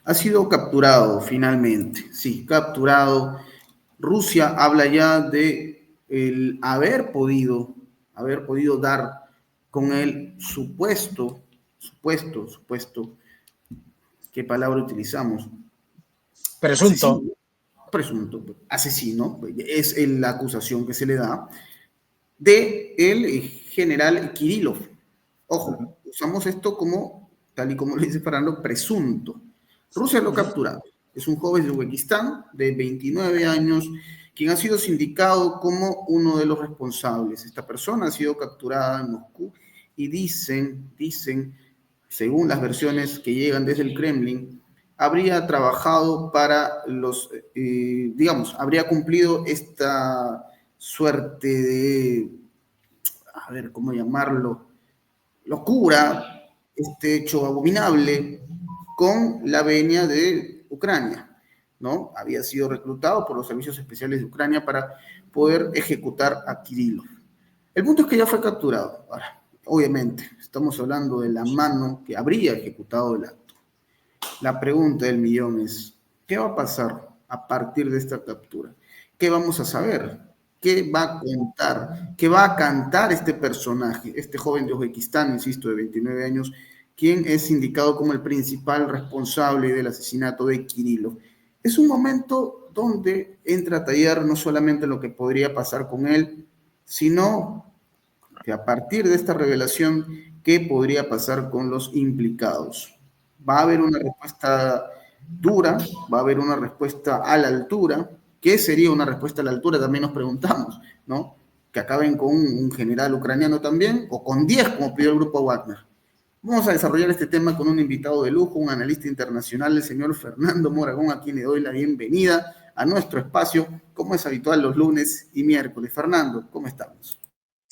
Ha sido capturado finalmente, sí, capturado. Rusia habla ya de el haber podido dar con el supuesto, ¿qué palabra utilizamos? Presunto. Asesino, presunto, asesino, es la acusación que se le da de el general Kirillov. Ojo, usamos esto como, tal y como lo dice Fernando, presunto. Rusia lo ha capturado. Es un joven de Uzbekistán de 29 años, quien ha sido sindicado como uno de los responsables. Esta persona ha sido capturada en Moscú y dicen, según las versiones que llegan desde el Kremlin, habría trabajado para digamos, habría cumplido esta suerte de, a ver, ¿cómo llamarlo? Locura, este hecho abominable, con la venia de Ucrania, ¿no? Había sido reclutado por los servicios especiales de Ucrania para poder ejecutar a Kirillov. El punto es que ya fue capturado. Ahora, obviamente, estamos hablando de la mano que habría ejecutado el acto. La pregunta del millón es, ¿qué va a pasar a partir de esta captura? ¿Qué vamos a saber? ¿Qué va a contar? ¿Qué va a cantar este personaje, este joven de Uzbekistán, insisto, de 29 años, quien es indicado como el principal responsable del asesinato de Kirillov? Es un momento donde entra a tallar no solamente lo que podría pasar con él, sino que a partir de esta revelación, ¿qué podría pasar con los implicados? Va a haber una respuesta dura, va a haber una respuesta a la altura. ¿Qué sería una respuesta a la altura? También nos preguntamos, ¿no? Que acaben con un general ucraniano también, o con 10, como pidió el grupo Wagner. Vamos a desarrollar este tema con un invitado de lujo, un analista internacional, el señor Fernando Moragón, a quien le doy la bienvenida a nuestro espacio, como es habitual los lunes y miércoles. Fernando, ¿cómo estamos?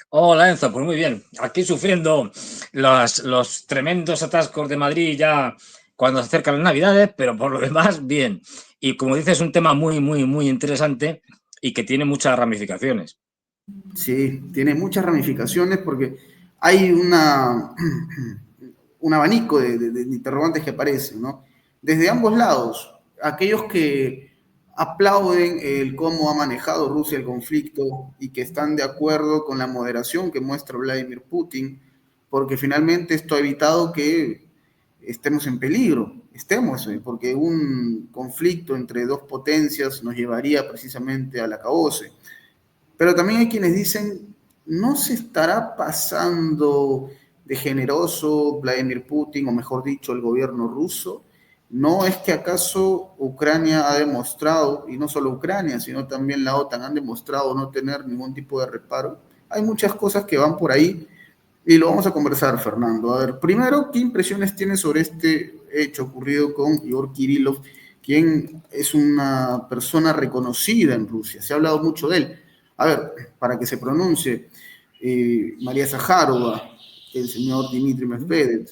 Hola Enzo, pues muy bien. Aquí sufriendo los tremendos atascos de Madrid ya cuando se acercan las Navidades, pero por lo demás, bien. Y como dices, es un tema muy, muy, muy interesante y que tiene muchas ramificaciones. Sí, tiene muchas ramificaciones porque hay un abanico de interrogantes que aparecen, ¿no? Desde ambos lados, aquellos que aplauden el cómo ha manejado Rusia el conflicto y que están de acuerdo con la moderación que muestra Vladimir Putin, porque finalmente esto ha evitado que estemos en peligro, porque un conflicto entre dos potencias nos llevaría precisamente al acabose. Pero también hay quienes dicen, ¿no se estará pasando de generoso Vladimir Putin, o mejor dicho, el gobierno ruso? ¿No es que acaso Ucrania ha demostrado, y no solo Ucrania, sino también la OTAN, han demostrado no tener ningún tipo de reparo? Hay muchas cosas que van por ahí y lo vamos a conversar, Fernando. A ver, primero, ¿qué impresiones tienes sobre este hecho ocurrido con Igor Kirillov, quien es una persona reconocida en Rusia? Se ha hablado mucho de él. A ver, para que se pronuncie, María Zaharova, el señor Dmitry Medvedev,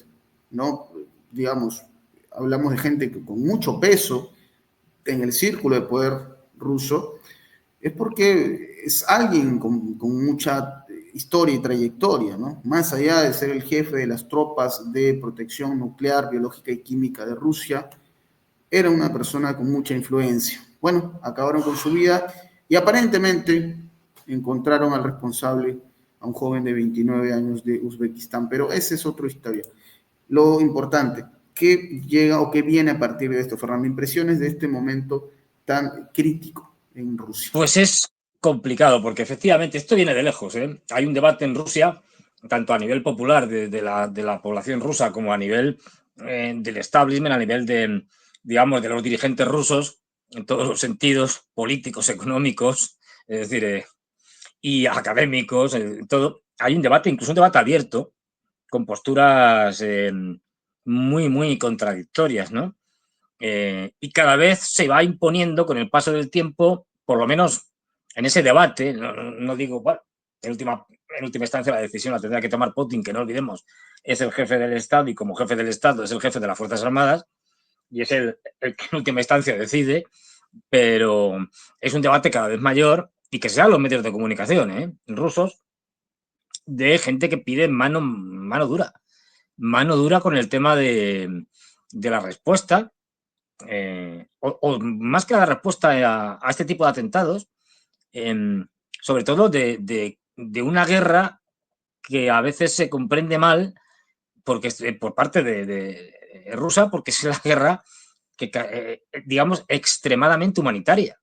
¿no? Digamos, hablamos de gente que con mucho peso en el círculo de poder ruso, es porque es alguien con mucha historia y trayectoria, ¿no? Más allá de ser el jefe de las tropas de protección nuclear, biológica y química de Rusia, era una persona con mucha influencia. Bueno, acabaron con su vida y aparentemente encontraron al responsable, a un joven de 29 años de Uzbekistán, pero esa es otra historia. Lo importante, ¿qué llega o qué viene a partir de esto, Fernando? Impresiones de este momento tan crítico en Rusia. Pues es complicado, porque efectivamente esto viene de lejos, ¿eh? Hay un debate en Rusia, tanto a nivel popular de la población rusa como a nivel del establishment, a nivel de, digamos, de los dirigentes rusos, en todos los sentidos, políticos, económicos, es decir, y académicos, todo. Hay un debate, incluso un debate abierto, con posturas muy, muy contradictorias, ¿no? Y cada vez se va imponiendo con el paso del tiempo, por lo menos en ese debate, no digo, bueno, en última instancia la decisión la tendrá que tomar Putin, que no olvidemos, es el jefe del Estado y como jefe del Estado es el jefe de las Fuerzas Armadas y es el que en última instancia decide, pero es un debate cada vez mayor y que se da en los medios de comunicación rusos de gente que pide mano dura con el tema de la respuesta o más que la respuesta a este tipo de atentados, sobre todo de una guerra que a veces se comprende mal porque por parte de Rusia, porque es la guerra que digamos, extremadamente humanitaria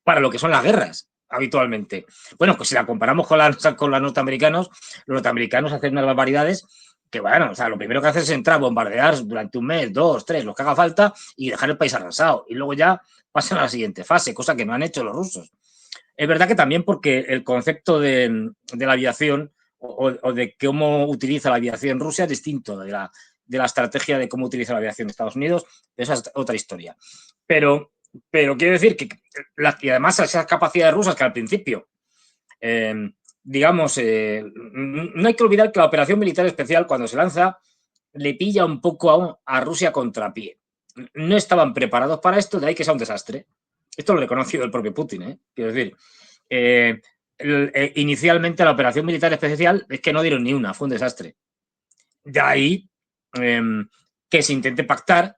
para lo que son las guerras habitualmente. Bueno, pues si la comparamos con los norteamericanos hacen unas barbaridades que, bueno, o sea, lo primero que hacen es entrar, bombardear durante un mes, 2, 3, los que haga falta y dejar el país arrasado. Y luego ya pasan a la siguiente fase, cosa que no han hecho los rusos. Es verdad que también porque el concepto de la aviación o de cómo utiliza la aviación Rusia es distinto de la estrategia de cómo utiliza la aviación Estados Unidos. Esa es otra historia. Pero quiero decir que, y además esas capacidades rusas que al principio, digamos, no hay que olvidar que la operación militar especial cuando se lanza le pilla un poco a Rusia contrapié. No estaban preparados para esto, de ahí que sea un desastre. Esto lo ha reconocido el propio Putin, quiero decir. Inicialmente la operación militar especial es que no dieron ni una, fue un desastre. De ahí que se intente pactar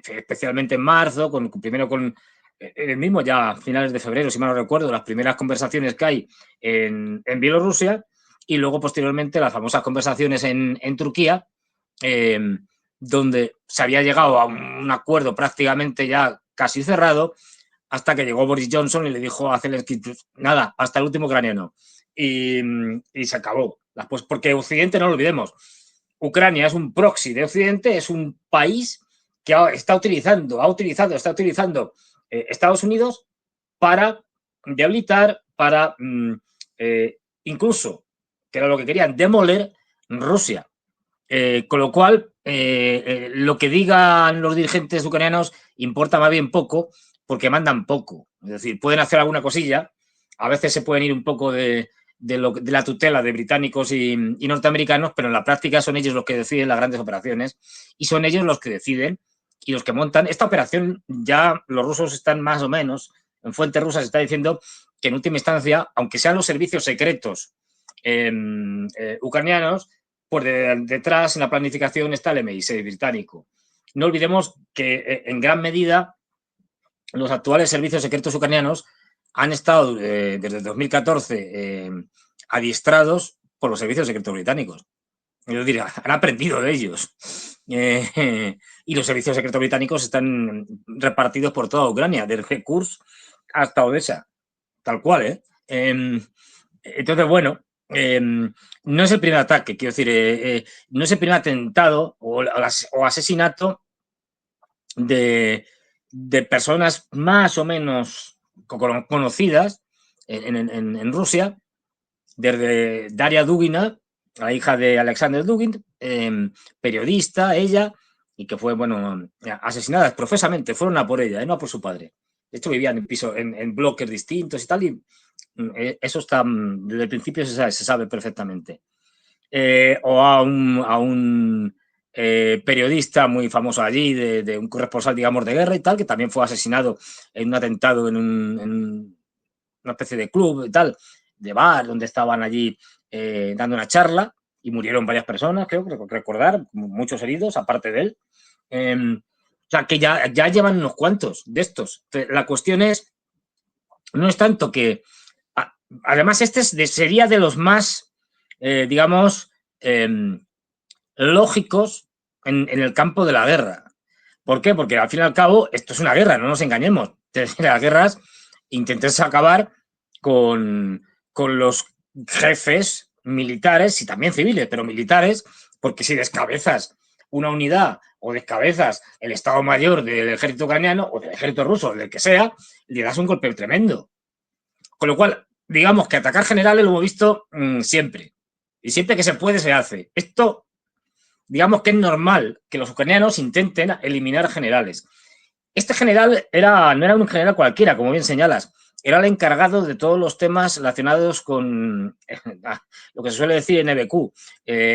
especialmente en marzo, primero con el mismo ya a finales de febrero, si mal no recuerdo, las primeras conversaciones que hay en Bielorrusia y luego posteriormente las famosas conversaciones en Turquía, donde se había llegado a un acuerdo prácticamente ya casi cerrado hasta que llegó Boris Johnson y le dijo a Zelensky, nada, hasta el último ucraniano. Y se acabó. Pues porque Occidente, no lo olvidemos, Ucrania es un proxy de Occidente, es un país que está utilizando Estados Unidos para debilitar, para incluso, que era lo que querían, demoler Rusia. Con lo cual, lo que digan los dirigentes ucranianos importa más bien poco, porque mandan poco. Es decir, pueden hacer alguna cosilla, a veces se pueden ir un poco de la tutela de británicos y norteamericanos, pero en la práctica son ellos los que deciden las grandes operaciones y son ellos los que deciden y los que montan. Esta operación ya los rusos están más o menos, en fuentes rusas se está diciendo que en última instancia, aunque sean los servicios secretos ucranianos, por detrás en la planificación está el MI6 británico. No olvidemos que en gran medida los actuales servicios secretos ucranianos han estado desde 2014 adiestrados por los servicios secretos británicos. Es decir, han aprendido de ellos. Y los servicios secretos británicos están repartidos por toda Ucrania, desde Kursk hasta Odessa, tal cual. Entonces, bueno, no es el primer ataque, quiero decir, no es el primer atentado o asesinato de personas más o menos conocidas en Rusia, desde Daria Dugina, la hija de Alexander Dugin, periodista, ella, y que fue, bueno, asesinada profesamente, fueron a por ella, no a por su padre. De hecho, vivían en pisos, en bloques distintos y tal, y eso está, desde el principio se sabe perfectamente. O a un periodista muy famoso allí, de un corresponsal, digamos, de guerra y tal, que también fue asesinado en un atentado en una especie de club y tal, de bar, donde estaban allí dando una charla y murieron varias personas, creo que recordar, muchos heridos, aparte de él. O sea, que ya llevan unos cuantos de estos. La cuestión no es tanto que... Además, este sería de los más, digamos, lógicos en el campo de la guerra. ¿Por qué? Porque al fin y al cabo esto es una guerra, no nos engañemos. Las guerras intentas acabar con los jefes militares y también civiles, pero militares, porque si descabezas una unidad o descabezas el Estado Mayor del ejército ucraniano o del ejército ruso, del que sea, le das un golpe tremendo. Con lo cual, digamos que atacar generales lo hemos visto siempre. Y siempre que se puede, se hace. Esto, digamos que es normal que los ucranianos intenten eliminar generales. Este general no era un general cualquiera, como bien señalas. Era el encargado de todos los temas relacionados con lo que se suele decir NBQ,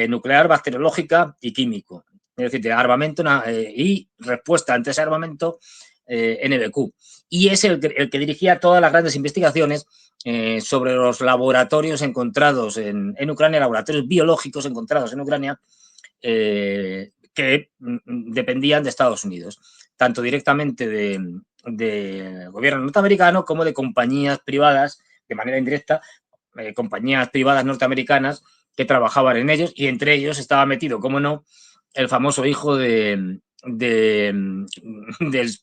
nuclear, bacteriológica y químico. Es decir, de armamento y respuesta ante ese armamento NBQ. Y es el que dirigía todas las grandes investigaciones sobre los laboratorios encontrados en Ucrania, laboratorios biológicos encontrados en Ucrania, que dependían de Estados Unidos, tanto directamente del gobierno norteamericano como de compañías privadas, de manera indirecta, compañías privadas norteamericanas que trabajaban en ellos, y entre ellos estaba metido, como no, el famoso hijo del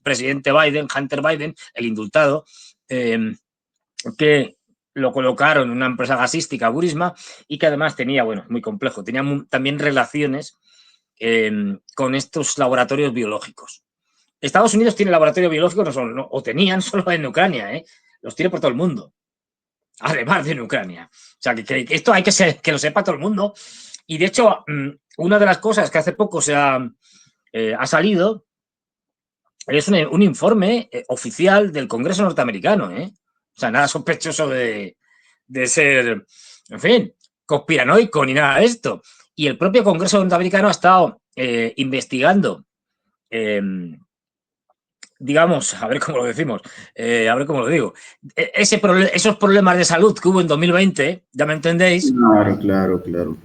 presidente Biden, Hunter Biden, el indultado, que lo colocaron en una empresa gasística, Burisma, y que además tenía, bueno, muy complejo, tenía también relaciones con estos laboratorios biológicos. Estados Unidos tiene laboratorios biológicos, o tenían solo en Ucrania, los tiene por todo el mundo, además de en Ucrania. O sea, que esto hay que lo sepa todo el mundo. Y de hecho, una de las cosas que hace poco ha salido es un informe oficial del Congreso norteamericano, O sea, nada sospechoso de ser, en fin, conspiranoico ni nada de esto. Y el propio Congreso norteamericano ha estado investigando, digamos, a ver cómo lo decimos, a ver cómo lo digo, esos problemas de salud que hubo en 2020, ya me entendéis. Claro.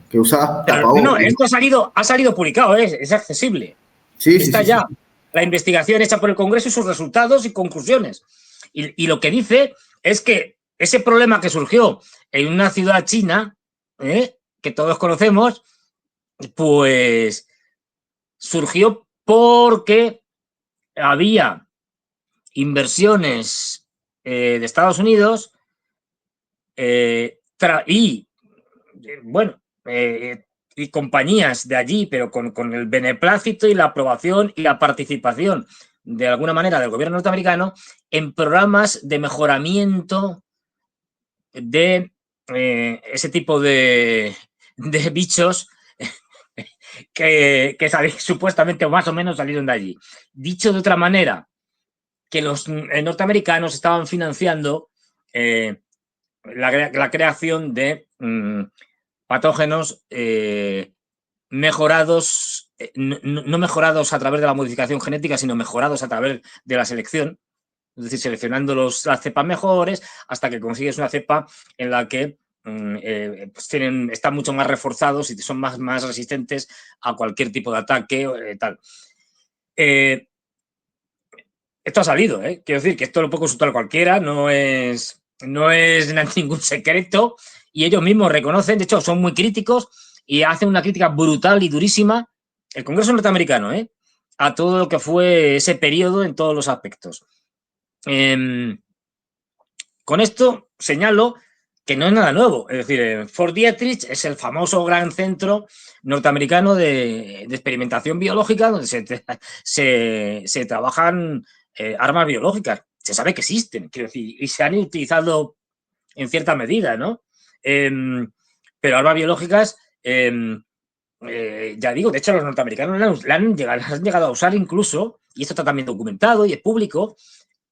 Que usabas tapabocas. No, esto ha salido publicado, es accesible. Sí, Está ya la investigación hecha por el Congreso y sus resultados y conclusiones. Y lo que dice es que ese problema que surgió en una ciudad china, que todos conocemos, pues surgió porque había inversiones de Estados Unidos y compañías de allí, pero con el beneplácito y la aprobación y la participación de alguna manera del gobierno norteamericano en programas de mejoramiento de ese tipo de bichos que supuestamente o más o menos salieron de allí. Dicho de otra manera, que los norteamericanos estaban financiando la creación de patógenos mejorados, no mejorados a través de la modificación genética, sino mejorados a través de la selección, es decir, seleccionando las cepas mejores hasta que consigues una cepa en la que pues están mucho más reforzados y son más resistentes a cualquier tipo de ataque, tal. Esto ha salido, quiero decir que esto lo puede consultar cualquiera, no es ningún secreto, y ellos mismos reconocen, de hecho son muy críticos y hacen una crítica brutal y durísima, el Congreso norteamericano, a todo lo que fue ese periodo en todos los aspectos. Con esto señalo que no es nada nuevo, es decir, Fort Detrick es el famoso gran centro norteamericano de experimentación biológica donde se trabajan armas biológicas. Se sabe que existen, quiero decir, y se han utilizado en cierta medida, ¿no? Pero armas biológicas, ya digo, de hecho los norteamericanos las han llegado a usar incluso, y esto está también documentado y es público,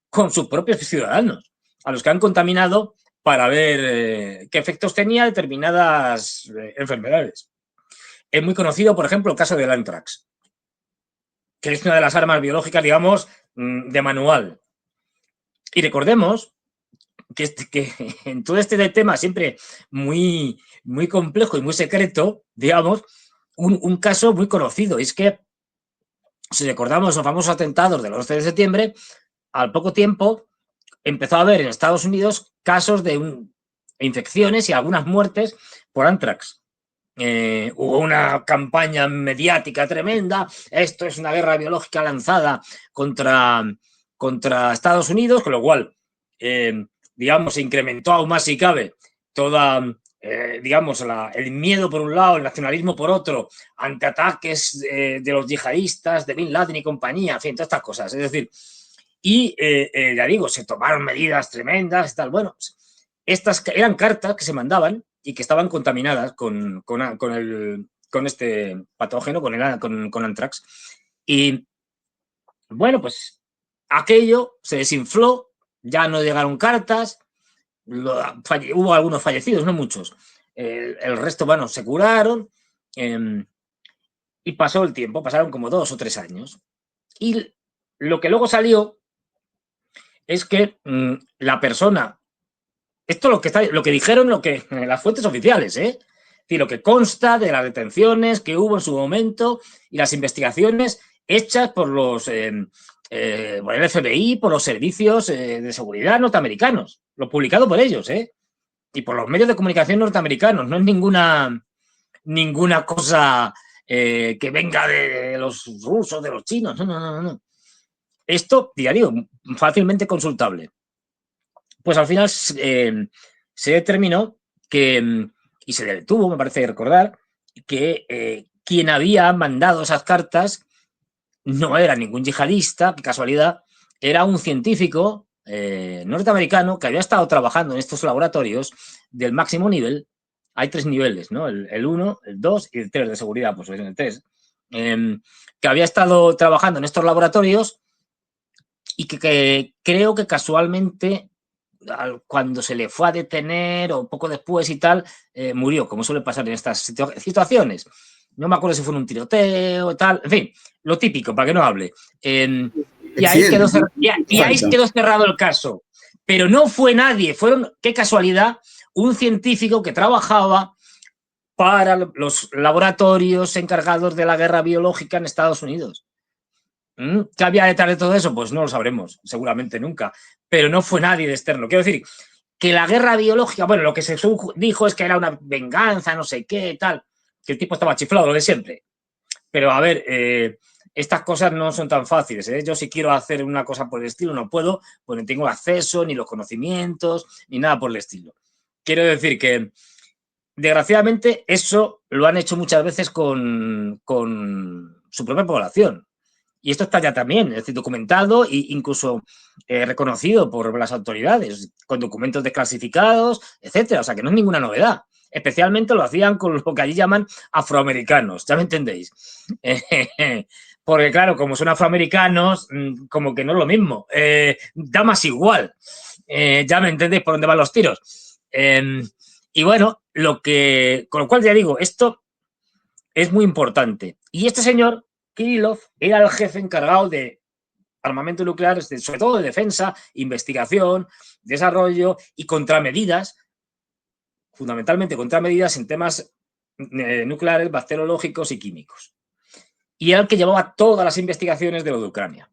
con sus propios ciudadanos, a los que han contaminado para ver qué efectos tenía determinadas enfermedades. Es muy conocido, por ejemplo, el caso del Anthrax, que es una de las armas biológicas, digamos, de manual. Y recordemos que en todo este tema siempre muy, muy complejo y muy secreto, digamos, un caso muy conocido. Es que, si recordamos los famosos atentados del 11 de septiembre, al poco tiempo empezó a haber en Estados Unidos casos de infecciones y algunas muertes por Anthrax. Hubo una campaña mediática tremenda, esto es una guerra biológica lanzada contra Estados Unidos, con lo cual, digamos, se incrementó aún más si cabe toda, digamos, el miedo por un lado, el nacionalismo por otro, ante ataques de los yihadistas, de Bin Laden y compañía, en fin, todas estas cosas. Es decir, y ya digo, se tomaron medidas tremendas y tal. Bueno, estas eran cartas que se mandaban y que estaban contaminadas con este patógeno, con Anthrax. Y bueno, pues aquello se desinfló, ya no llegaron cartas, hubo algunos fallecidos, no muchos. El resto, bueno, se curaron y pasó el tiempo, pasaron como 2 o 3 años. Y lo que luego salió es que la persona, esto lo que dijeron las fuentes oficiales, decir, lo que consta de las detenciones que hubo en su momento y las investigaciones hechas por por el FBI, por los servicios de seguridad norteamericanos, lo publicado por ellos, y por los medios de comunicación norteamericanos. No es ninguna cosa que venga de los rusos, de los chinos. No. Esto, diario, fácilmente consultable. Pues al final se determinó que, y se detuvo, me parece recordar, que quien había mandado esas cartas no era ningún yihadista, qué casualidad, era un científico norteamericano que había estado trabajando en estos laboratorios del máximo nivel. Hay 3 niveles, ¿no? El 1, el 2 y el 3 de seguridad, pues en el 3. Que había estado trabajando en estos laboratorios y que creo que casualmente cuando se le fue a detener o poco después y tal, murió, como suele pasar en estas situaciones. No me acuerdo si fue en un tiroteo o tal, en fin, lo típico, para que no hable. Y ahí quedó cerrado el caso. Pero no fue nadie, fueron, qué casualidad, un científico que trabajaba para los laboratorios encargados de la guerra biológica en Estados Unidos. ¿Qué había detrás de todo eso? Pues no lo sabremos, seguramente nunca. Pero no fue nadie de externo. Quiero decir, que la guerra biológica, bueno, lo que se dijo es que era una venganza, no sé qué, tal, que el tipo estaba chiflado, lo de siempre. Pero a ver, estas cosas no son tan fáciles, ¿eh? Yo si quiero hacer una cosa por el estilo no puedo, pues no tengo acceso, ni los conocimientos, ni nada por el estilo. Quiero decir que, desgraciadamente, eso lo han hecho muchas veces con su propia población. Y esto está ya también, es decir, documentado e incluso reconocido por las autoridades, con documentos desclasificados, etcétera. O sea, que no es ninguna novedad. Especialmente lo hacían con lo que allí llaman afroamericanos, ¿ya me entendéis? Porque, claro, como son afroamericanos, como que no es lo mismo. Da más igual. Ya me entendéis por dónde van los tiros. Y bueno, con lo cual ya digo, esto es muy importante. Y este señor, Kirillov, era el jefe encargado de armamento nuclear, sobre todo de defensa, investigación, desarrollo y contramedidas, fundamentalmente contramedidas en temas nucleares, bacteriológicos y químicos. Y era el que llevaba todas las investigaciones de lo de Ucrania.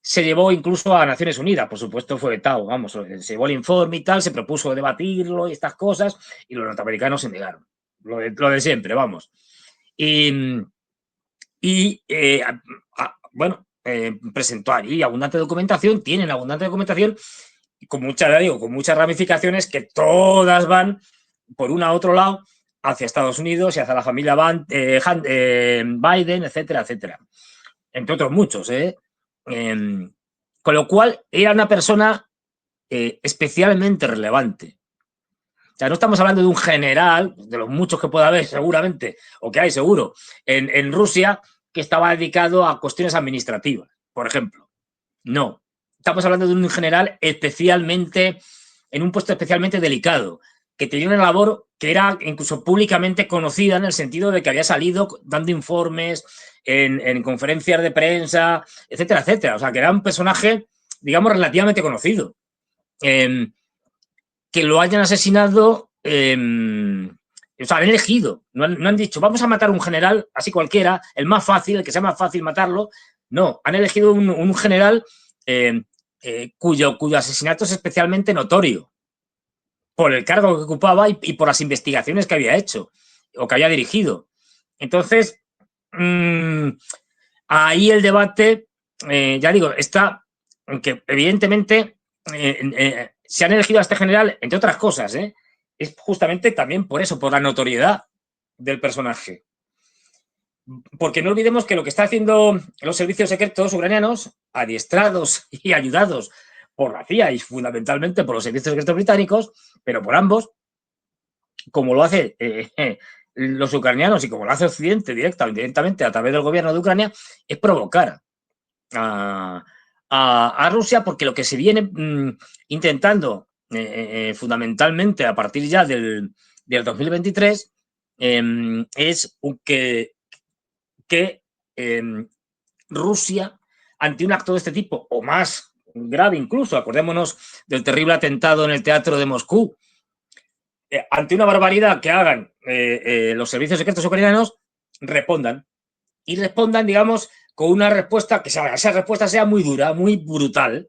Se llevó incluso a Naciones Unidas, por supuesto fue vetado, vamos, se llevó el informe y tal, se propuso debatirlo y estas cosas, y los norteamericanos se negaron. Lo de siempre, vamos. Bueno, presentó ahí abundante documentación, tienen abundante documentación, con muchas ramificaciones que todas van por un a otro lado hacia Estados Unidos y hacia la familia Biden, etcétera, etcétera. Entre otros muchos, con lo cual era una persona especialmente relevante. O sea, no estamos hablando de un general, de los muchos que pueda haber seguramente, o que hay seguro, en Rusia, que estaba dedicado a cuestiones administrativas, por ejemplo. No. Estamos hablando de un general especialmente, en un puesto especialmente delicado, que tenía una labor que era incluso públicamente conocida en el sentido de que había salido dando informes en conferencias de prensa, etcétera, etcétera. O sea, que era un personaje, digamos, relativamente conocido. Que lo hayan asesinado, o sea, han elegido, no han dicho, vamos a matar a un general, así cualquiera, el más fácil, el que sea más fácil matarlo. No, han elegido un general cuyo asesinato es especialmente notorio por el cargo que ocupaba y por las investigaciones que había hecho o que había dirigido. Entonces, ahí el debate, ya digo, está en que evidentemente se han elegido a este general, entre otras cosas, es justamente también por eso, por la notoriedad del personaje. Porque no olvidemos que lo que están haciendo los servicios secretos ucranianos, adiestrados y ayudados por la CIA y fundamentalmente por los servicios secretos británicos, pero por ambos, como lo hace los ucranianos y como lo hace Occidente directa o indirectamente a través del gobierno de Ucrania, es provocar a Rusia, porque lo que se viene intentando fundamentalmente a partir ya del 2023 es que Rusia, ante un acto de este tipo, o más grave incluso, acordémonos del terrible atentado en el teatro de Moscú, ante una barbaridad que hagan los servicios secretos ucranianos respondan. Y respondan, digamos, con una respuesta que esa respuesta sea muy dura, muy brutal,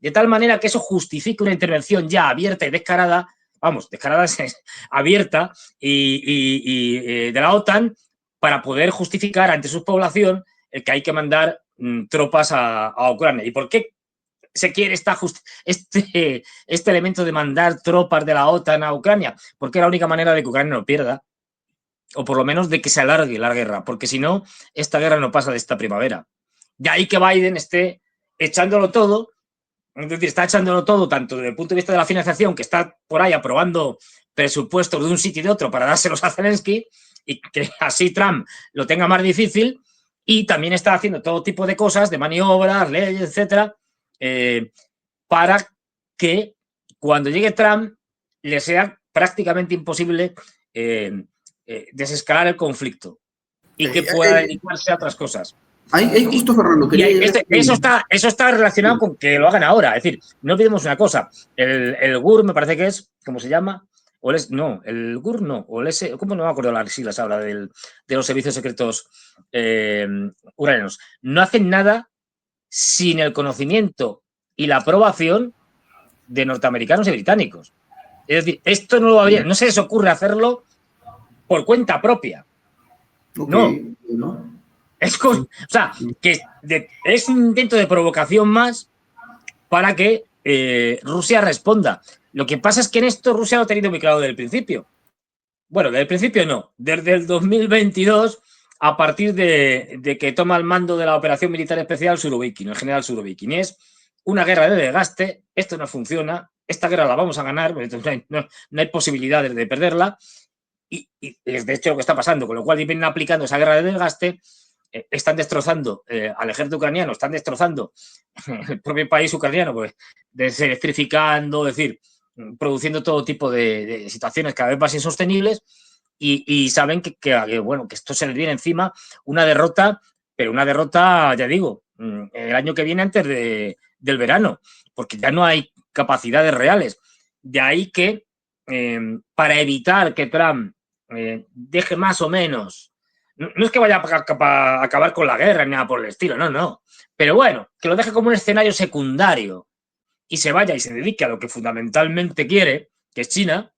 de tal manera que eso justifique una intervención ya abierta y descarada, vamos, descarada es abierta y de la OTAN para poder justificar ante su población el que hay que mandar tropas a Ucrania. ¿Y por qué se quiere este elemento de mandar tropas de la OTAN a Ucrania? Porque es la única manera de que Ucrania no pierda, o por lo menos de que se alargue la guerra, porque si no, esta guerra no pasa de esta primavera. De ahí que Biden esté echándolo todo, es decir, está echándolo todo tanto desde el punto de vista de la financiación, que está por ahí aprobando presupuestos de un sitio y de otro para dárselos a Zelensky, y que así Trump lo tenga más difícil, y también está haciendo todo tipo de cosas, de maniobras, leyes, etcétera, para que cuando llegue Trump le sea prácticamente imposible desescalar el conflicto y que pueda dedicarse a otras cosas. Ahí justo, Fernando, quería llegar eso está relacionado con que lo hagan ahora. Es decir, no olvidemos una cosa. El GUR me parece que es, ¿cómo se llama? O el, no, el GUR no, o el S, ¿cómo no me acuerdo las siglas ahora de los servicios secretos ucranianos? No hacen nada sin el conocimiento y la aprobación de norteamericanos y británicos. Es decir, esto no lo habría, no se les ocurre hacerlo por cuenta propia. Okay, no. O sea, que es un intento de provocación más para que Rusia responda. Lo que pasa es que en esto Rusia lo ha tenido muy claro desde el principio. Bueno, desde el principio no. Desde el 2022, a partir de que toma el mando de la operación militar especial Surovikin, el general Surovikin. Y es una guerra de desgaste, esto no funciona, esta guerra la vamos a ganar, no hay posibilidades de perderla. Y es de hecho lo que está pasando, con lo cual vienen aplicando esa guerra de desgaste, están destrozando al ejército ucraniano, están destrozando el propio país ucraniano, pues deselectrificando, es decir, produciendo todo tipo de situaciones cada vez más insostenibles y saben bueno, que esto se les viene encima una derrota, pero una derrota, ya digo, el año que viene antes del verano, porque ya no hay capacidades reales. De ahí que para evitar que Trump deje más o menos, no es que vaya a acabar con la guerra ni nada por el estilo, no, pero bueno, que lo deje como un escenario secundario y se vaya y se dedique a lo que fundamentalmente quiere, que es China.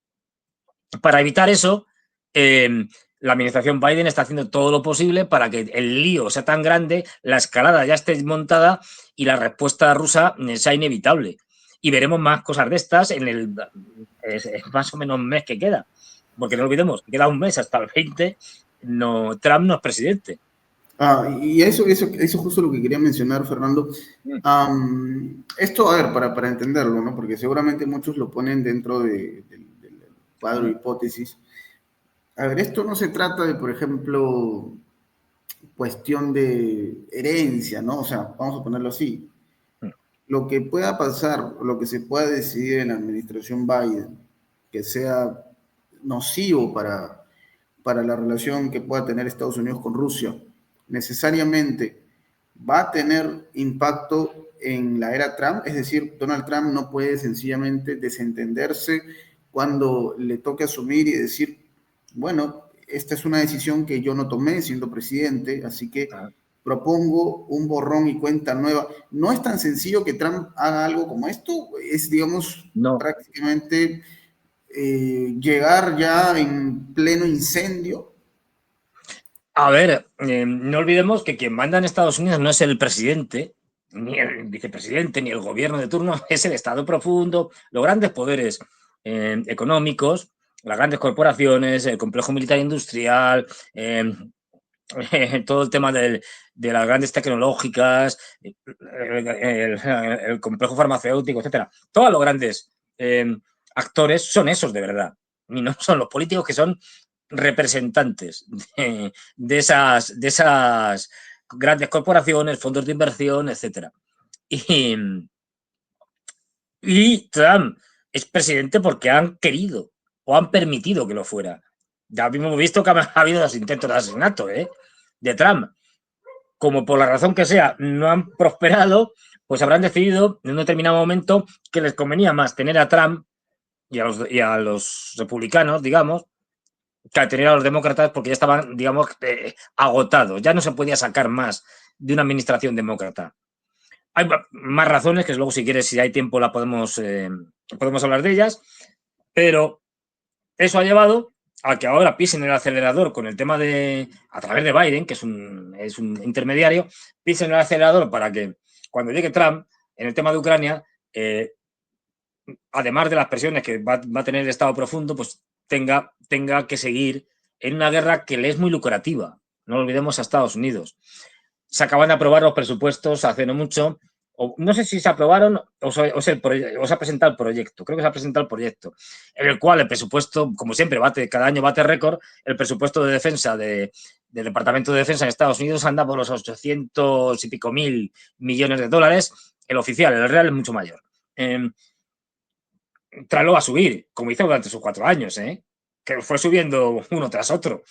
Para evitar eso, la administración Biden está haciendo todo lo posible para que el lío sea tan grande, la escalada ya esté montada y la respuesta rusa sea inevitable. Y veremos más cosas de estas en el más o menos mes que queda. Porque no olvidemos, queda un mes hasta el 20, Trump no es presidente. Y eso es justo lo que quería mencionar, Fernando. Esto, a ver, para entenderlo, ¿no? Porque seguramente muchos lo ponen dentro del cuadro de hipótesis. A ver, esto no se trata de, por ejemplo, cuestión de herencia, ¿no? O sea, vamos a ponerlo así. Lo que pueda pasar, lo que se pueda decidir en la administración Biden, que sea nocivo para la relación que pueda tener Estados Unidos con Rusia, necesariamente va a tener impacto en la era Trump, es decir, Donald Trump no puede sencillamente desentenderse cuando le toque asumir y decir, bueno, esta es una decisión que yo no tomé siendo presidente, así que propongo un borrón y cuenta nueva. No es tan sencillo que Trump haga algo como esto, es, digamos, prácticamente llegar ya en pleno incendio. A ver, no olvidemos que quien manda en Estados Unidos no es el presidente, ni el vicepresidente, ni el gobierno de turno, es el Estado profundo, los grandes poderes económicos, las grandes corporaciones, el complejo militar industrial, todo el tema de las grandes tecnológicas, el complejo farmacéutico, etcétera. Todos los grandes actores son esos de verdad, y no son los políticos que son representantes de esas grandes corporaciones, fondos de inversión, etcétera. Y Trump es presidente porque han querido o han permitido que lo fuera. Ya hemos visto que ha habido los intentos de asesinato de Trump. Como por la razón que sea no han prosperado, pues habrán decidido en un determinado momento que les convenía más tener a Trump y a los republicanos, digamos, que tenían los demócratas porque ya estaban, digamos, agotados. Ya no se podía sacar más de una administración demócrata. Hay más razones que luego, si quieres, si hay tiempo, podemos hablar de ellas, pero eso ha llevado a que ahora pisen el acelerador con el tema de, a través de Biden, que es un intermediario, pisen el acelerador para que cuando llegue Trump en el tema de Ucrania, además de las presiones que va a tener el Estado profundo, pues tenga que seguir en una guerra que le es muy lucrativa. No lo olvidemos, a Estados Unidos. Se acaban de aprobar los presupuestos hace no mucho, o no sé si se aprobaron o se ha presentado el proyecto, creo que se ha presentado el proyecto, en el cual el presupuesto, como siempre, cada año bate récord, el presupuesto de defensa del Departamento de Defensa en Estados Unidos anda por los 800 y pico mil millones de dólares, el oficial, el real es mucho mayor. Trump lo va a subir, como hizo durante sus 4 años, que fue subiendo uno tras otro.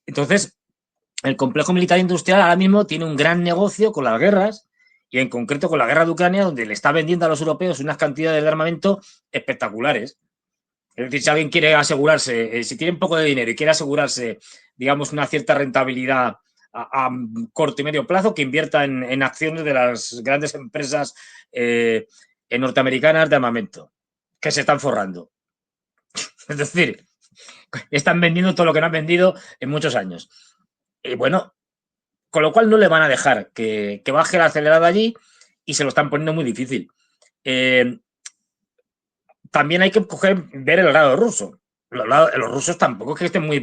Entonces, el complejo militar industrial ahora mismo tiene un gran negocio con las guerras y en concreto con la guerra de Ucrania, donde le está vendiendo a los europeos unas cantidades de armamento espectaculares. Es decir, si alguien quiere asegurarse, si tiene un poco de dinero y quiere asegurarse, digamos, una cierta rentabilidad a corto y medio plazo, que invierta en acciones de las grandes empresas norteamericanas de armamento, que se están forrando. Es decir, están vendiendo todo lo que no han vendido en muchos años. Y bueno, con lo cual no le van a dejar que baje la acelerada allí y se lo están poniendo muy difícil. También hay que ver el lado ruso. Los rusos tampoco es que estén muy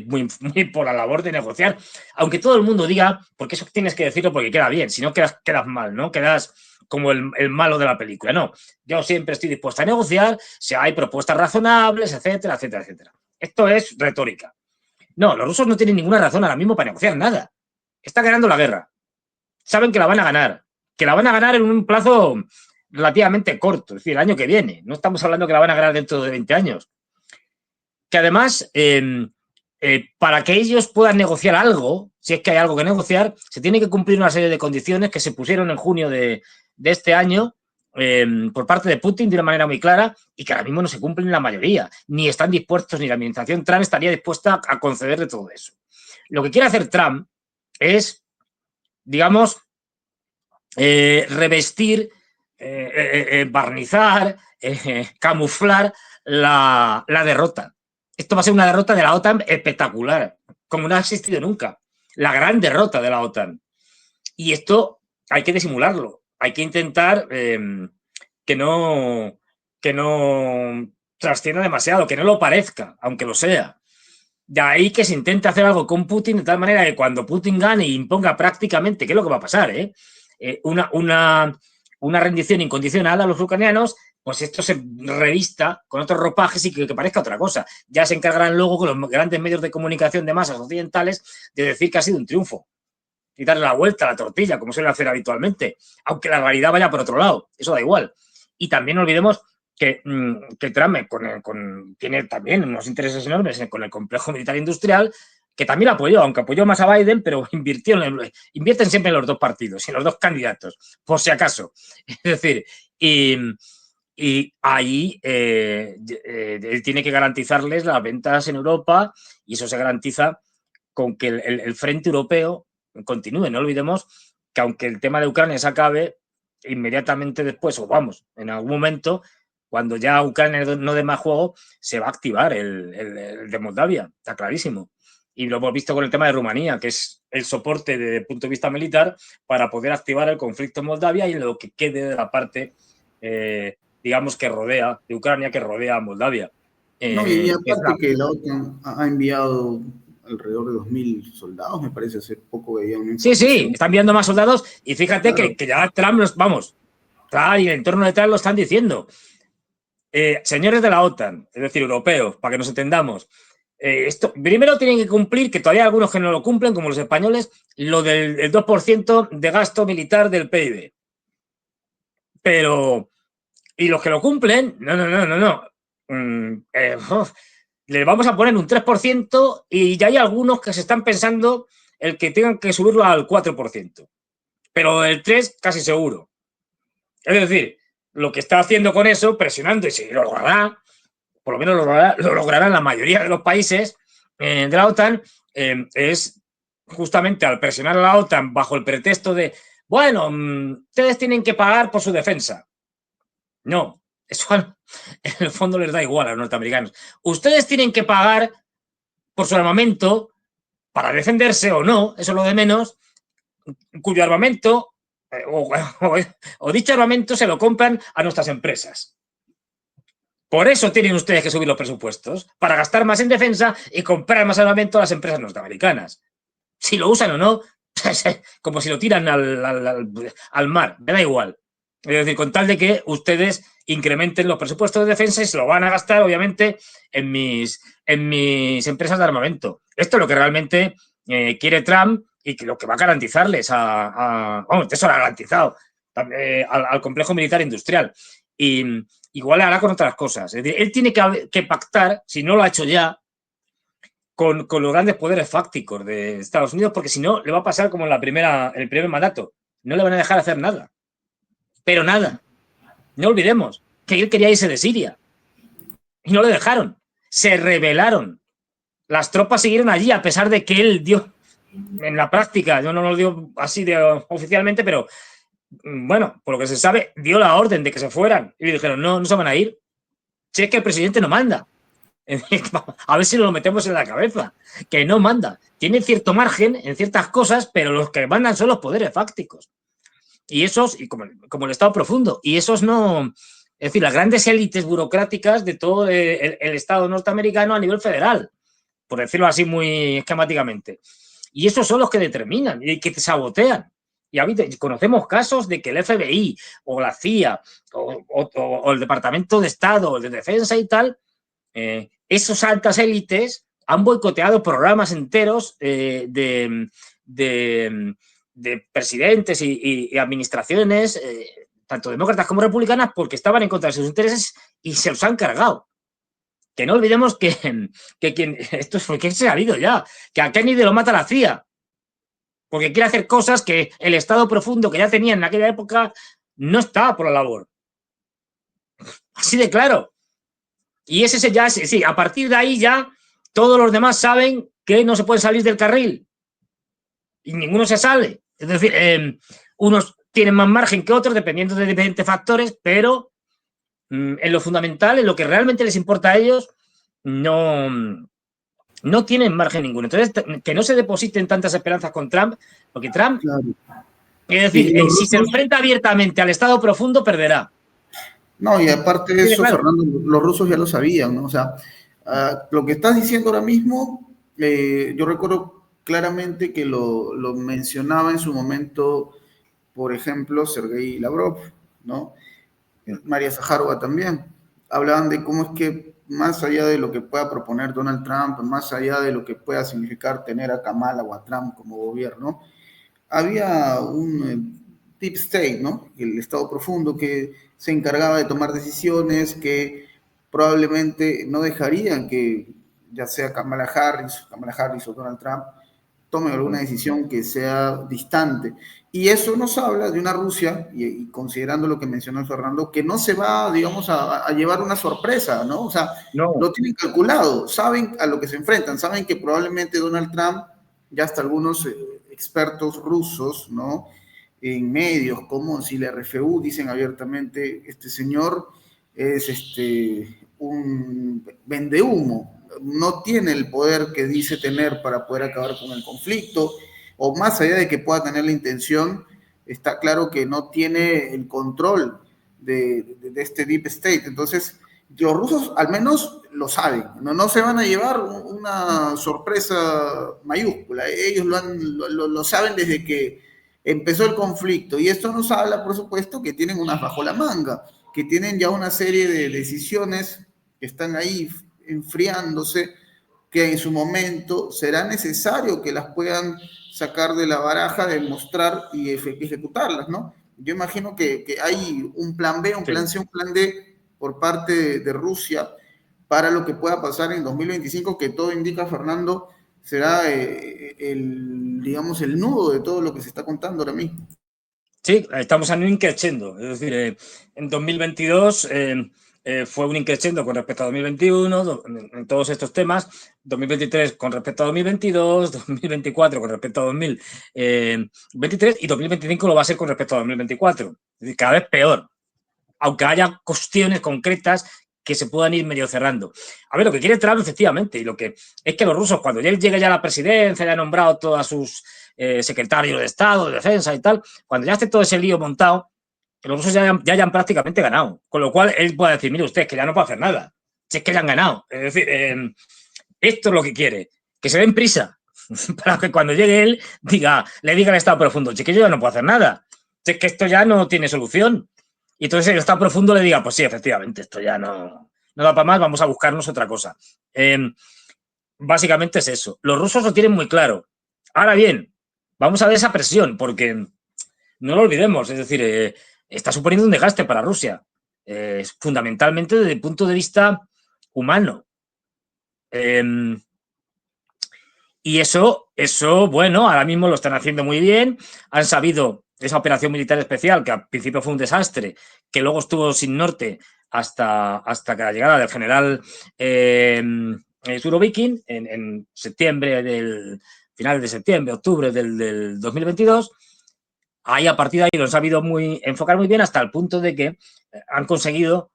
por la labor de negociar, aunque todo el mundo diga, porque eso tienes que decirlo porque queda bien, si no quedas mal, ¿no? Quedas como el malo de la película. No, yo siempre estoy dispuesto a negociar si hay propuestas razonables, etcétera, etcétera, etcétera. Esto es retórica. No, los rusos no tienen ninguna razón ahora mismo para negociar nada. Está ganando la guerra. Saben que la van a ganar en un plazo relativamente corto, es decir, el año que viene. No estamos hablando que la van a ganar dentro de 20 años. Que además, para que ellos puedan negociar algo, si es que hay algo que negociar, se tiene que cumplir una serie de condiciones que se pusieron en junio de este año por parte de Putin de una manera muy clara y que ahora mismo no se cumplen la mayoría, ni están dispuestos, ni la administración Trump estaría dispuesta a concederle todo eso. Lo que quiere hacer Trump es, digamos, revestir, barnizar, camuflar la derrota. Esto va a ser una derrota de la OTAN espectacular, como no ha existido nunca. La gran derrota de la OTAN. Y esto hay que disimularlo. Hay que intentar que no trascienda demasiado, que no lo parezca, aunque lo sea. De ahí que se intente hacer algo con Putin de tal manera que cuando Putin gane e imponga prácticamente, ¿qué es lo que va a pasar? Una rendición incondicional a los ucranianos, pues esto se revista con otros ropajes y que parezca otra cosa. Ya se encargarán luego con los grandes medios de comunicación de masas occidentales de decir que ha sido un triunfo y darle la vuelta a la tortilla, como suele hacer habitualmente, aunque la realidad vaya por otro lado, eso da igual. Y también no olvidemos que Trump tiene también unos intereses enormes con el complejo militar industrial, que también apoyó, aunque apoyó más a Biden, pero invierten siempre en los dos partidos, en los dos candidatos, por si acaso. Es decir, y ahí él tiene que garantizarles las ventas en Europa y eso se garantiza con que el frente europeo continúe. No olvidemos que aunque el tema de Ucrania se acabe, inmediatamente después, o vamos, en algún momento, cuando ya Ucrania no dé más juego, se va a activar el de Moldavia, está clarísimo. Y lo hemos visto con el tema de Rumanía, que es el soporte desde el punto de vista militar para poder activar el conflicto en Moldavia y en lo que quede de la parte, digamos, que rodea de Ucrania, que rodea a Moldavia. No, y aparte que la OTAN ha enviado alrededor de 2.000 soldados, me parece, hace poco veía una Sí, información. están enviando más soldados y fíjate claro. que ya Trump, Trump y el entorno de Trump lo están diciendo. Señores de la OTAN, es decir, europeos, para que nos entendamos, esto primero tienen que cumplir, que todavía hay algunos que no lo cumplen, como los españoles, lo del 2% de gasto militar del PIB. Pero, y los que lo cumplen, no. Les vamos a poner un 3% y ya hay algunos que se están pensando el que tengan que subirlo al 4%. Pero el 3% casi seguro. Es decir, lo que está haciendo con eso, presionando, y si lo logrará, por lo menos lo lograrán la mayoría de los países, de la OTAN es justamente al presionar a la OTAN bajo el pretexto de, bueno, ustedes tienen que pagar por su defensa. No, eso en el fondo les da igual a los norteamericanos. Ustedes tienen que pagar por su armamento para defenderse o no, eso es lo de menos, cuyo armamento o dicho armamento se lo compran a nuestras empresas. Por eso tienen ustedes que subir los presupuestos, para gastar más en defensa y comprar más armamento a las empresas norteamericanas. Si lo usan o no, como si lo tiran al mar, me da igual. Es decir, con tal de que ustedes incrementen los presupuestos de defensa y se lo van a gastar, obviamente, en mis empresas de armamento. Esto es lo que realmente quiere Trump y que lo que va a garantizarles vamos, eso lo ha garantizado al complejo militar industrial. Y igual hará con otras cosas. Es decir, él tiene que pactar, si no lo ha hecho ya, con los grandes poderes fácticos de Estados Unidos, porque si no, le va a pasar como en el primer mandato. No le van a dejar hacer nada. Pero nada. No olvidemos que él quería irse de Siria. Y no le dejaron. Se rebelaron. Las tropas siguieron allí, a pesar de que él dio, en la práctica, yo no lo digo así oficialmente, pero bueno, por lo que se sabe, dio la orden de que se fueran. Y le dijeron, no, no se van a ir. Si es que el presidente no manda. A ver si lo metemos en la cabeza, que no manda. Tiene cierto margen en ciertas cosas, pero los que mandan son los poderes fácticos. Y esos, y como el Estado profundo, y esos no, es decir, las grandes élites burocráticas de todo el Estado norteamericano a nivel federal, por decirlo así muy esquemáticamente. Y esos son los que determinan y que te sabotean. Y conocemos casos de que el FBI o la CIA o el Departamento de Estado o de Defensa y tal, esos altas élites han boicoteado programas enteros de presidentes y administraciones, tanto demócratas como republicanas, porque estaban en contra de sus intereses y se los han cargado. Que no olvidemos que esto es porque se ha habido ya, que a Kennedy lo mata la CIA, porque quiere hacer cosas que el Estado profundo que ya tenía en aquella época no estaba por la labor. Así de claro. Y ese ya, sí, a partir de ahí ya todos los demás saben que no se puede salir del carril. Y ninguno se sale. Es decir, unos tienen más margen que otros dependiendo de diferentes factores, pero en lo fundamental, en lo que realmente les importa a ellos, no tienen margen ninguno. Entonces, que no se depositen tantas esperanzas con Trump, porque Trump, Claro. es decir, si se enfrenta abiertamente al Estado profundo, perderá. No, y aparte de Sí, eso, claro. Fernando, los rusos ya lo sabían, ¿no? O sea, lo que estás diciendo ahora mismo, yo recuerdo claramente que lo mencionaba en su momento, por ejemplo, Sergei Lavrov, ¿no? María Zaharova también. Hablaban de cómo es que más allá de lo que pueda proponer Donald Trump, más allá de lo que pueda significar tener a Kamala o a Trump como gobierno, había un deep state, ¿no? El estado profundo que se encargaba de tomar decisiones que probablemente no dejarían que ya sea Kamala Harris o Donald Trump tomen alguna decisión que sea distante. Y eso nos habla de una Rusia, y considerando lo que mencionó Fernando, que no se va, digamos, a llevar una sorpresa, ¿no? O sea, No. lo tienen calculado, saben a lo que se enfrentan, saben que probablemente Donald Trump, ya hasta algunos expertos rusos, ¿no? En medios como si la RFU dicen abiertamente, este señor es un vendehumo, no tiene el poder que dice tener para poder acabar con el conflicto, o más allá de que pueda tener la intención, está claro que no tiene el control de este deep state. Entonces, los rusos al menos lo saben, no se van a llevar una sorpresa mayúscula, ellos lo saben desde que empezó el conflicto, y esto nos habla, por supuesto, que tienen unas bajo la manga, que tienen ya una serie de decisiones que están ahí enfriándose, que en su momento será necesario que las puedan sacar de la baraja, demostrar y ejecutarlas, ¿no? Yo imagino que hay un plan B, un plan Sí. C, un plan D por parte de Rusia para lo que pueda pasar en 2025, que todo indica, Fernando, será digamos, el nudo de todo lo que se está contando ahora mismo. Sí, estamos en un increciendo. Es decir, en 2022 fue un increciendo con respecto a 2021, en todos estos temas, 2023 con respecto a 2022, 2024 con respecto a 2023 y 2025 lo va a ser con respecto a 2024. Es decir, cada vez peor, aunque haya cuestiones concretas que se puedan ir medio cerrando. A ver, lo que quiere Trump, efectivamente, y lo que es que los rusos, cuando él llegue ya a la presidencia, ya ha nombrado todos sus secretarios de Estado, de Defensa y tal, cuando ya esté todo ese lío montado, los rusos ya hayan prácticamente ganado. Con lo cual, él puede decir, mire usted, que ya no puede hacer nada. Si es que ya han ganado. Es decir, esto es lo que quiere. Que se den prisa. Para que cuando llegue él, le diga al Estado profundo, che, que yo ya no puedo hacer nada. Es que esto ya no tiene solución. Y entonces el Estado profundo le diga, pues sí, efectivamente, esto ya no da para más, vamos a buscarnos otra cosa. Básicamente es eso. Los rusos lo tienen muy claro. Ahora bien, vamos a ver esa presión, porque no lo olvidemos, es decir, está suponiendo un desgaste para Rusia, fundamentalmente desde el punto de vista humano. Y eso, bueno, ahora mismo lo están haciendo muy bien, han sabido esa operación militar especial, que al principio fue un desastre, que luego estuvo sin norte hasta que la llegada del general Surovikin en septiembre, finales de septiembre, octubre del 2022. Ahí a partir de ahí lo han sabido enfocar muy bien hasta el punto de que han conseguido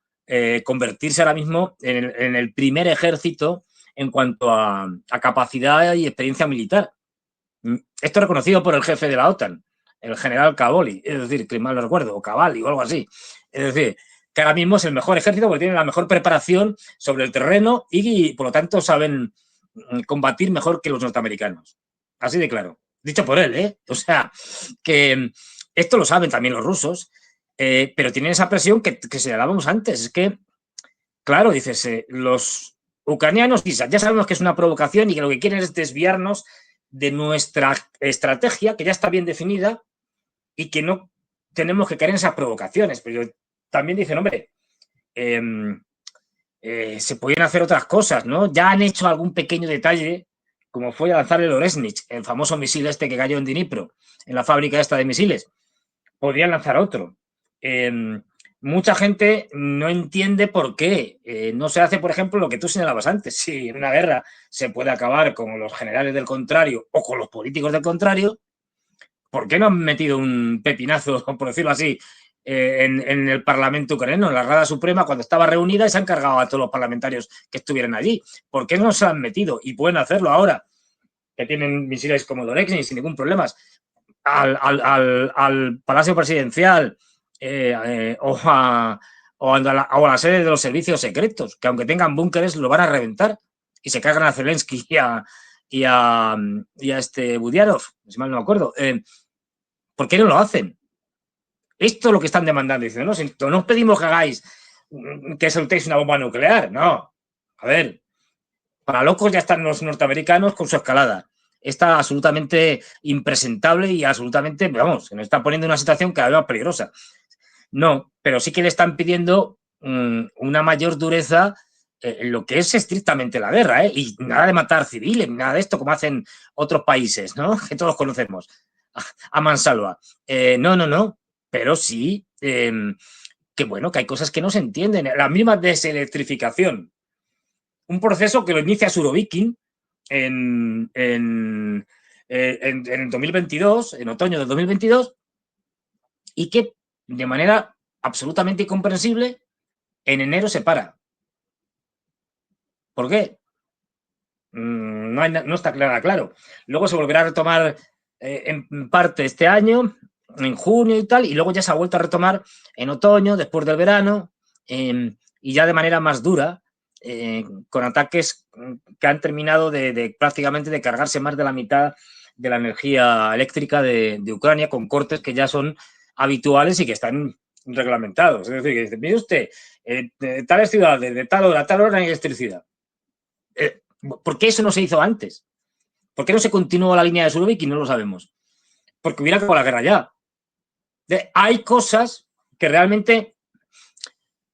convertirse ahora mismo en el primer ejército en cuanto a capacidad y experiencia militar. Esto es reconocido por el jefe de la OTAN, el general Cavoli, es decir, que mal no recuerdo, o Cavalli o algo así. Es decir, que ahora mismo es el mejor ejército porque tiene la mejor preparación sobre el terreno y por lo tanto saben combatir mejor que los norteamericanos. Así de claro. Dicho por él, ¿eh? O sea, que esto lo saben también los rusos, pero tienen esa presión que señalábamos antes. Es que, claro, dices, los ucranianos ya sabemos que es una provocación y que lo que quieren es desviarnos de nuestra estrategia, que ya está bien definida, y que no tenemos que caer en esas provocaciones. Pero también dicen, hombre, se podían hacer otras cosas, ¿no? Ya han hecho algún pequeño detalle, como fue lanzar el Oresnich, el famoso misil este que cayó en Dnipro, en la fábrica esta de misiles. Podrían lanzar otro. Mucha gente no entiende por qué no se hace, por ejemplo, lo que tú señalabas antes. Si en una guerra se puede acabar con los generales del contrario o con los políticos del contrario, ¿por qué no han metido un pepinazo, por decirlo así, en el Parlamento ucraniano, en la Rada Suprema, cuando estaba reunida y se han cargado a todos los parlamentarios que estuvieran allí? ¿Por qué no se han metido? Y pueden hacerlo ahora, que tienen misiles como Oresnich sin ningún problema, al Palacio Presidencial o a la sede de los servicios secretos, que aunque tengan búnkeres lo van a reventar y se cargan a Zelensky y a este Budiarov, si mal no me acuerdo. ¿Por qué no lo hacen? Esto es lo que están demandando. Dicen, no os pedimos que hagáis, que soltéis una bomba nuclear. No. A ver, para locos ya están los norteamericanos con su escalada. Está absolutamente impresentable y absolutamente, vamos, se nos está poniendo en una situación cada vez más peligrosa. No, pero sí que le están pidiendo una mayor dureza en lo que es estrictamente la guerra, ¿eh? Y nada de matar civiles, nada de esto como hacen otros países, ¿no? Que todos conocemos, a mansalva. No, pero sí que bueno, que hay cosas que no se entienden. La misma deselectrificación. Un proceso que lo inicia Surovikin en el 2022, en otoño del 2022, y que de manera absolutamente incomprensible en enero se para. ¿Por qué? No está claro. Luego se volverá a retomar en parte este año, en junio y tal, y luego ya se ha vuelto a retomar en otoño, después del verano, y ya de manera más dura, con ataques que han terminado de prácticamente de cargarse más de la mitad de la energía eléctrica de Ucrania, con cortes que ya son habituales y que están reglamentados. Es decir, que dice, mire usted, tales ciudades de tal hora a tal hora hay electricidad. ¿Por qué eso no se hizo antes? ¿Por qué no se continuó la línea de Surovikin? No lo sabemos. Porque hubiera acabado la guerra ya. Hay cosas que realmente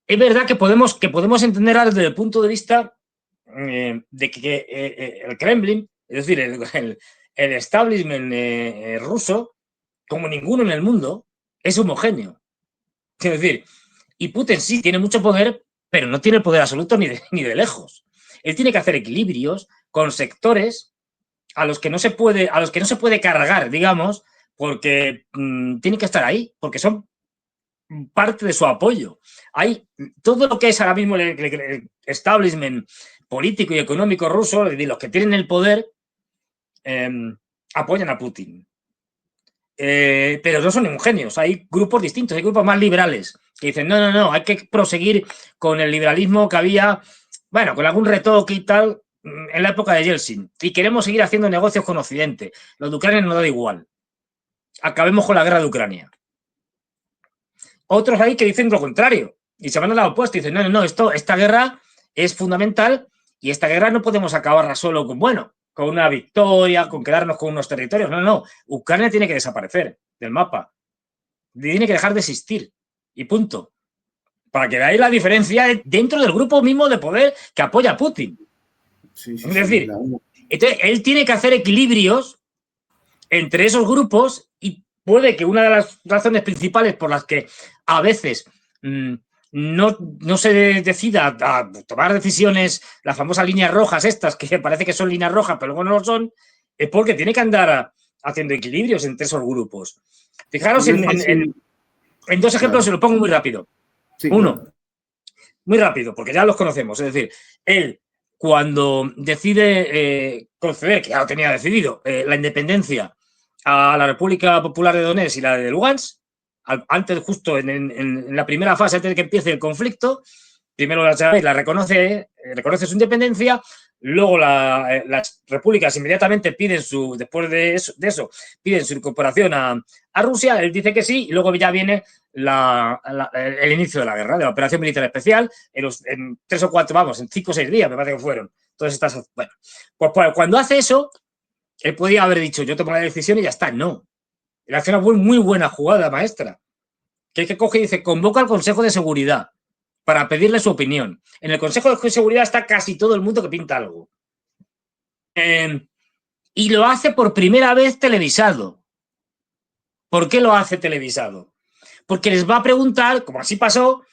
es verdad que podemos entender desde el punto de vista de que el Kremlin, es decir, el establishment ruso, como ninguno en el mundo, es homogéneo. Es decir, y Putin sí tiene mucho poder pero no tiene el poder absoluto ni de lejos. Él tiene que hacer equilibrios con sectores a los que no se puede cargar, digamos, porque tienen que estar ahí, porque son parte de su apoyo. Hay todo lo que es ahora mismo el establishment político y económico ruso, los que tienen el poder, apoyan a Putin. Pero no son homogéneos, hay grupos distintos, hay grupos más liberales que dicen, no, hay que proseguir con el liberalismo que había, bueno, con algún retoque y tal, en la época de Yeltsin, y queremos seguir haciendo negocios con Occidente. Los de Ucrania nos da igual. Acabemos con la guerra de Ucrania. Otros hay que dicen lo contrario y se van a la opuesta y dicen, no, esta guerra es fundamental y esta guerra no podemos acabarla solo con una victoria, con quedarnos con unos territorios. No. Ucrania tiene que desaparecer del mapa. Tiene que dejar de existir. Y punto. Para que veáis la diferencia dentro del grupo mismo de poder que apoya a Putin. Sí, es decir, entonces, él tiene que hacer equilibrios entre esos grupos y puede que una de las razones principales por las que a veces no se decida a tomar decisiones, las famosas líneas rojas estas, que parece que son líneas rojas, pero luego no lo son, es porque tiene que andar haciendo equilibrios entre esos grupos. Fijaros en dos ejemplos, se los pongo muy rápido. Sí, uno, claro. muy rápido, porque ya los conocemos. Es decir, él, cuando decide conceder, que ya lo tenía decidido, la independencia a la República Popular de Donetsk y la de Lugansk, antes, justo en la primera fase, antes de que empiece el conflicto, primero la reconoce su independencia, luego las repúblicas inmediatamente piden después de eso, piden su incorporación a Rusia, él dice que sí, y luego ya viene el inicio de la guerra, de la operación militar especial, en 3 o 4, en 5 o 6 días, me parece que fueron. Entonces, bueno, pues cuando hace eso, él podía haber dicho, yo tomo la decisión y ya está. No. Él hace una muy buena jugada maestra, que coge y dice, convoca al Consejo de Seguridad para pedirle su opinión. En el Consejo de Seguridad está casi todo el mundo que pinta algo. Y lo hace por primera vez televisado. ¿Por qué lo hace televisado? Porque les va a preguntar, como así pasó,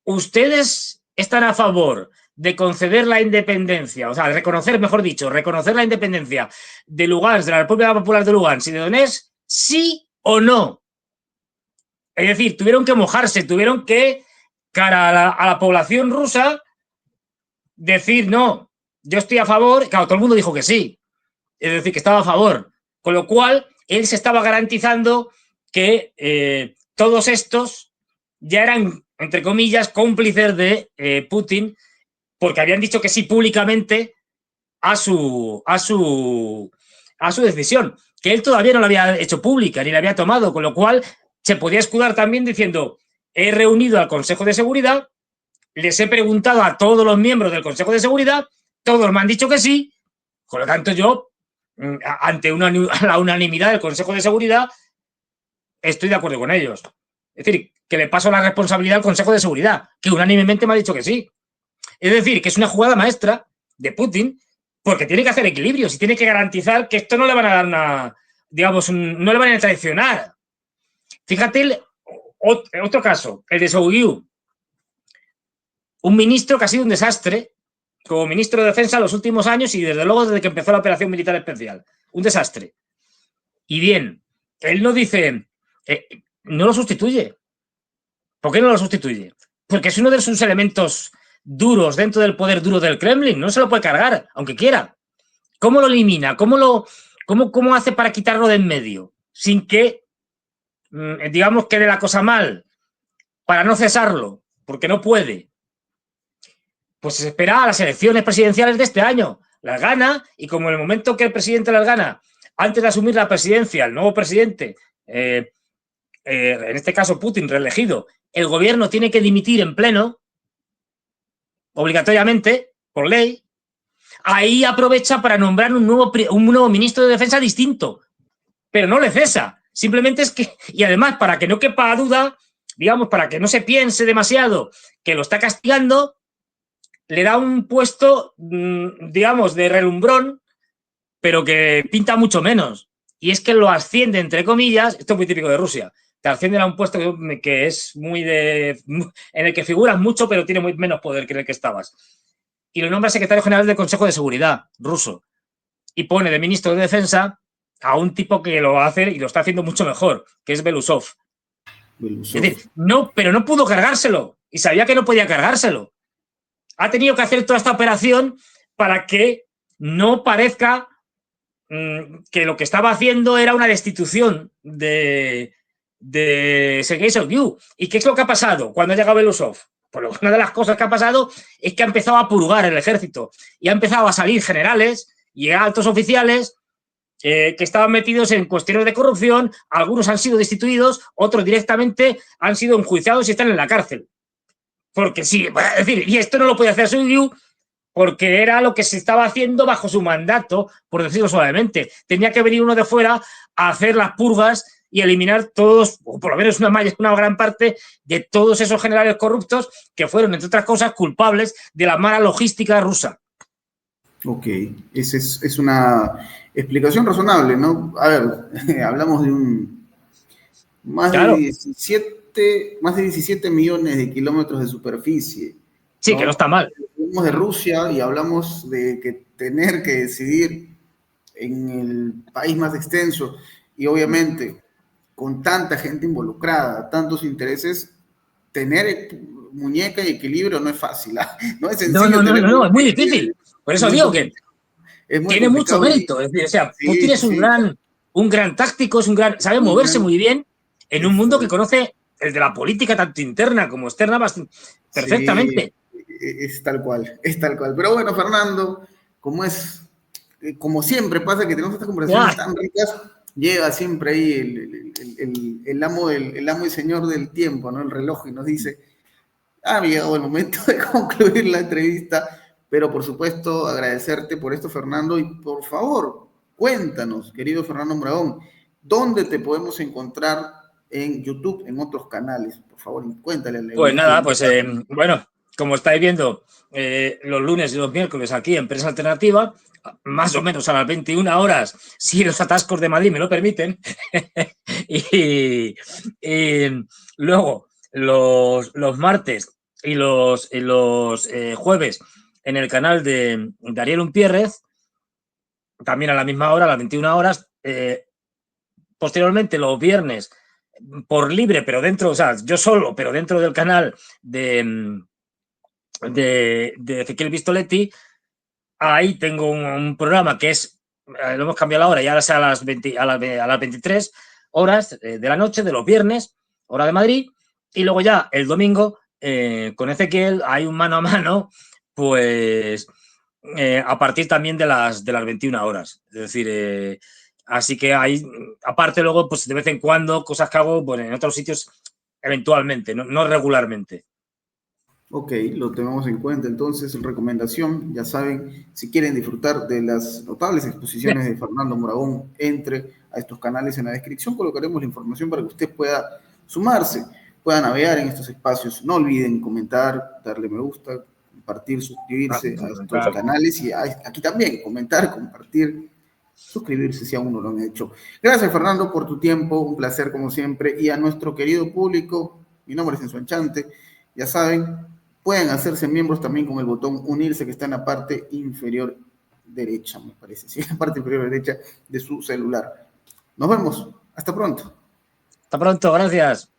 ¿ustedes están a favor de conceder la independencia, o sea, reconocer la independencia de Lugansk, de la República Popular de Lugansk y de Donetsk, sí o no? Es decir, tuvieron que mojarse, tuvieron que, cara a la población rusa, decir no, yo estoy a favor. Claro, todo el mundo dijo que sí, es decir, que estaba a favor, con lo cual él se estaba garantizando que todos estos ya eran, entre comillas, cómplices de Putin, porque habían dicho que sí públicamente a su decisión, que él todavía no la había hecho pública ni la había tomado, con lo cual se podía escudar también diciendo, he reunido al Consejo de Seguridad, les he preguntado a todos los miembros del Consejo de Seguridad, todos me han dicho que sí, por lo tanto yo, ante la unanimidad del Consejo de Seguridad, estoy de acuerdo con ellos. Es decir, que le paso la responsabilidad al Consejo de Seguridad, que unánimemente me ha dicho que sí. Es decir, que es una jugada maestra de Putin, porque tiene que hacer equilibrios y tiene que garantizar que esto no le van a dar no le van a traicionar. Fíjate otro caso, el de Shoigu, un ministro que ha sido un desastre como ministro de Defensa en los últimos años y desde luego desde que empezó la operación militar especial. Un desastre. Y bien, él no dice, no lo sustituye. ¿Por qué no lo sustituye? Porque es uno de sus elementos duros dentro del poder duro del Kremlin. No se lo puede cargar, aunque quiera. ¿Cómo lo elimina? ¿Cómo hace para quitarlo de en medio? Sin que, digamos, quede la cosa mal. Para no cesarlo, porque no puede. Pues se espera a las elecciones presidenciales de este año. Las gana y como en el momento que el presidente las gana, antes de asumir la presidencia, el nuevo presidente, en este caso Putin, reelegido, el gobierno tiene que dimitir en pleno, obligatoriamente, por ley, ahí aprovecha para nombrar un nuevo ministro de Defensa distinto, pero no le cesa. Simplemente es que, y además, para que no quepa duda, digamos, para que no se piense demasiado que lo está castigando, le da un puesto, digamos, de relumbrón, pero que pinta mucho menos. Y es que lo asciende, entre comillas, esto es muy típico de Rusia, te ascienden a un puesto que es muy en el que figuras mucho, pero tiene muy menos poder que en el que estabas. Y lo nombra secretario general del Consejo de Seguridad ruso. Y pone de ministro de Defensa a un tipo que lo va a hacer y lo está haciendo mucho mejor, que es Belousov. Es decir, no, pero no pudo cargárselo. Y sabía que no podía cargárselo. Ha tenido que hacer toda esta operación para que no parezca que lo que estaba haciendo era una destitución de Sergei Shoigu. ¿Y qué es lo que ha pasado cuando ha llegado Belousov? Pues una de las cosas que ha pasado es que ha empezado a purgar el ejército y ha empezado a salir generales y altos oficiales que estaban metidos en cuestiones de corrupción. Algunos han sido destituidos, otros directamente han sido enjuiciados y están en la cárcel. Porque sí, es decir, y esto no lo podía hacer Shoigu porque era lo que se estaba haciendo bajo su mandato, por decirlo suavemente. Tenía que venir uno de fuera a hacer las purgas y eliminar todos, o por lo menos una gran parte de todos esos generales corruptos que fueron, entre otras cosas, culpables de la mala logística rusa. Ok, esa es una explicación razonable, ¿no? A ver, hablamos de más de 17 millones de kilómetros de superficie. Sí, ¿no? Que no está mal. Hablamos de Rusia y hablamos de que tener que decidir en el país más extenso y obviamente con tanta gente involucrada, tantos intereses, tener muñeca y equilibrio no es fácil, no es sencillo. No, es muy difícil. Por eso digo que tiene mucho mérito. Es decir, o sea, Putin es un gran táctico, sabe moverse muy bien en un mundo que conoce el de la política tanto interna como externa perfectamente. Sí, es tal cual. Pero bueno, Fernando, como siempre pasa que tenemos estas conversaciones tan ricas, lleva siempre ahí el amo y señor del tiempo, ¿no? El reloj, y nos dice, ha llegado el momento de concluir la entrevista, pero por supuesto agradecerte por esto, Fernando, y por favor, cuéntanos, querido Fernando Mondragón, ¿dónde te podemos encontrar en YouTube, en otros canales? Por favor, cuéntale. Pues nada, bueno, como estáis viendo, los lunes y los miércoles aquí en Prensa Alternativa, más o menos a las 21 horas, si los atascos de Madrid me lo permiten. y luego, los martes y los jueves en el canal de Ariel Umpierrez, también a la misma hora, a las 21 horas. Posteriormente, los viernes, por libre, pero dentro, o sea, yo solo, pero dentro del canal de Ezequiel Vistoletti, ahí tengo un programa que es, lo hemos cambiado la hora, ya a las 23 horas de la noche, de los viernes, hora de Madrid, y luego ya el domingo, con Ezequiel, hay un mano a mano, pues a partir también de las 21 horas. Es decir, así que hay, aparte luego, pues de vez en cuando, cosas que hago en otros sitios eventualmente, no regularmente. Ok, lo tenemos en cuenta. Entonces, recomendación, ya saben, si quieren disfrutar de las notables exposiciones de Fernando Mondragón, entre a estos canales. En la descripción colocaremos la información para que usted pueda sumarse, pueda navegar en estos espacios. No olviden comentar, darle me gusta, compartir, suscribirse a estos canales y aquí también comentar, compartir, suscribirse si aún no lo han hecho. Gracias, Fernando, por tu tiempo, un placer como siempre. Y a nuestro querido público, mi nombre es Enzo Enchante, ya saben, pueden hacerse miembros también con el botón unirse que está en la parte inferior derecha, me parece, sí, en la parte inferior derecha de su celular. Nos vemos, hasta pronto. Hasta pronto, gracias.